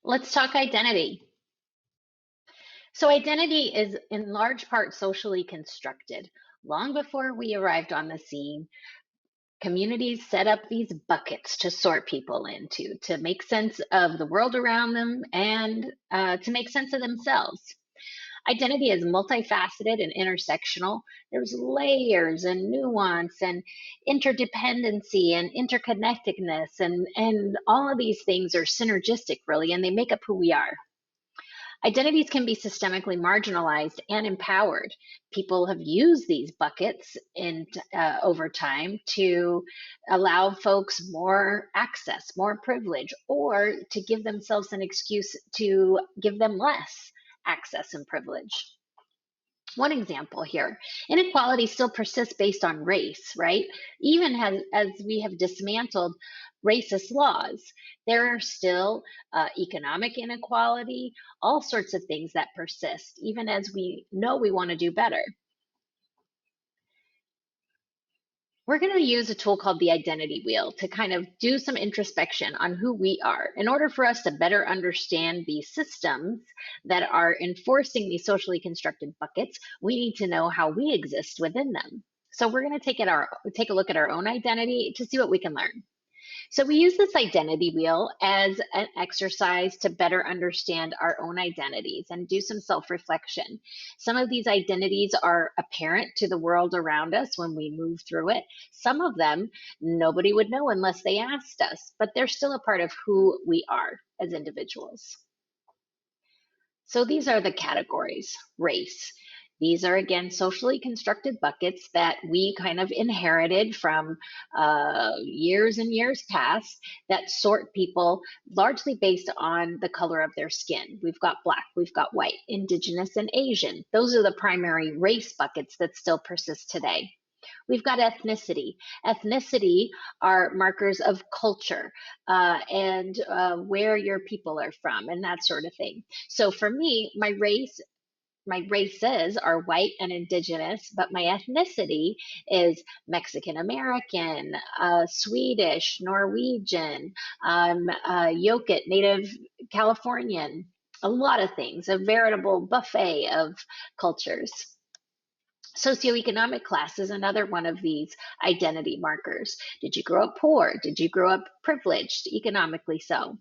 Let's talk identity. So, identity is in large part socially constructed. Long before we arrived on the scene, communities set up these buckets to sort people into, to make sense of the world around them and to make sense of themselves. Identity is multifaceted and intersectional. There's layers and nuance and interdependency and interconnectedness, and all of these things are synergistic, really, and they make up who we are. Identities can be systemically marginalized and empowered. People have used these buckets over time to allow folks more access, more privilege, or to give themselves an excuse to give them less access and privilege. One example here, inequality still persists based on race, right? Even as we have dismantled racist laws, there are still economic inequality, all sorts of things that persist, even as we know we want to do better. We're going to use a tool called the identity wheel to kind of do some introspection on who we are in order for us to better understand these systems that are enforcing these socially constructed buckets. We need to know how we exist within them. So we're going to take a look at our own identity to see what we can learn. So we use this identity wheel as an exercise to better understand our own identities and do some self-reflection. Some of these identities are apparent to the world around us when we move through it. Some of them nobody would know unless they asked us, but they're still a part of who we are as individuals. So these are the categories. Race. These are, again, socially constructed buckets that we kind of inherited from years and years past that sort people largely based on the color of their skin. We've got Black, we've got white, Indigenous, and Asian. Those are the primary race buckets that still persist today. We've got ethnicity. Ethnicity are markers of culture and where your people are from and that sort of thing. So for me, my races are white and indigenous, but my ethnicity is Mexican American, Swedish, Norwegian, Yokit, Native Californian, a lot of things, a veritable buffet of cultures. Socioeconomic class is another one of these identity markers. Did you grow up poor? Did you grow up privileged, economically so?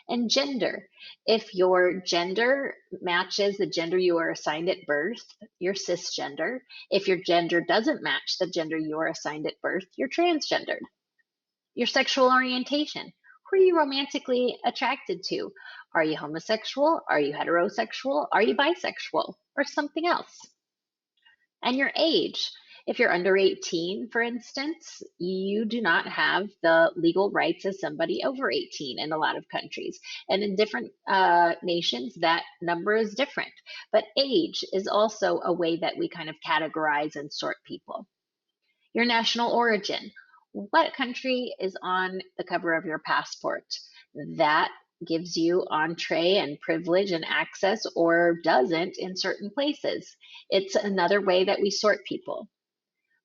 And gender. If your gender matches the gender you are assigned at birth, you're cisgender. If your gender doesn't match the gender you are assigned at birth, you're transgendered. Your sexual orientation. Who are you romantically attracted to? Are you homosexual? Are you heterosexual? Are you bisexual? Or something else? And your age. If you're under 18, for instance, you do not have the legal rights as somebody over 18 in a lot of countries. And in different nations, that number is different. But age is also a way that we kind of categorize and sort people. Your national origin. What country is on the cover of your passport? That gives you entree and privilege and access, or doesn't in certain places. It's another way that we sort people.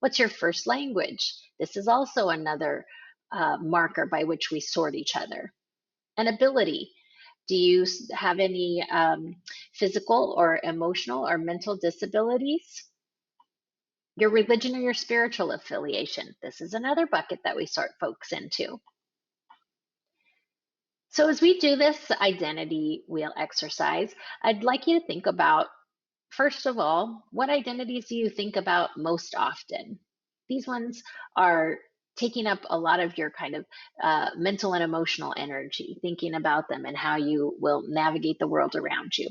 What's your first language? This is also another marker by which we sort each other. And ability. Do you have any physical or emotional or mental disabilities? Your religion or your spiritual affiliation. This is another bucket that we sort folks into. So as we do this identity wheel exercise, I'd like you to think about, first of all, what identities do you think about most often? These ones are taking up a lot of your kind of mental and emotional energy, thinking about them and how you will navigate the world around you.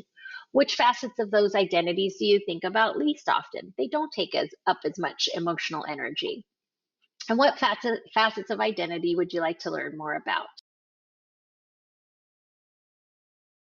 Which facets of those identities do you think about least often? They don't take up as much emotional energy. And what facets of identity would you like to learn more about?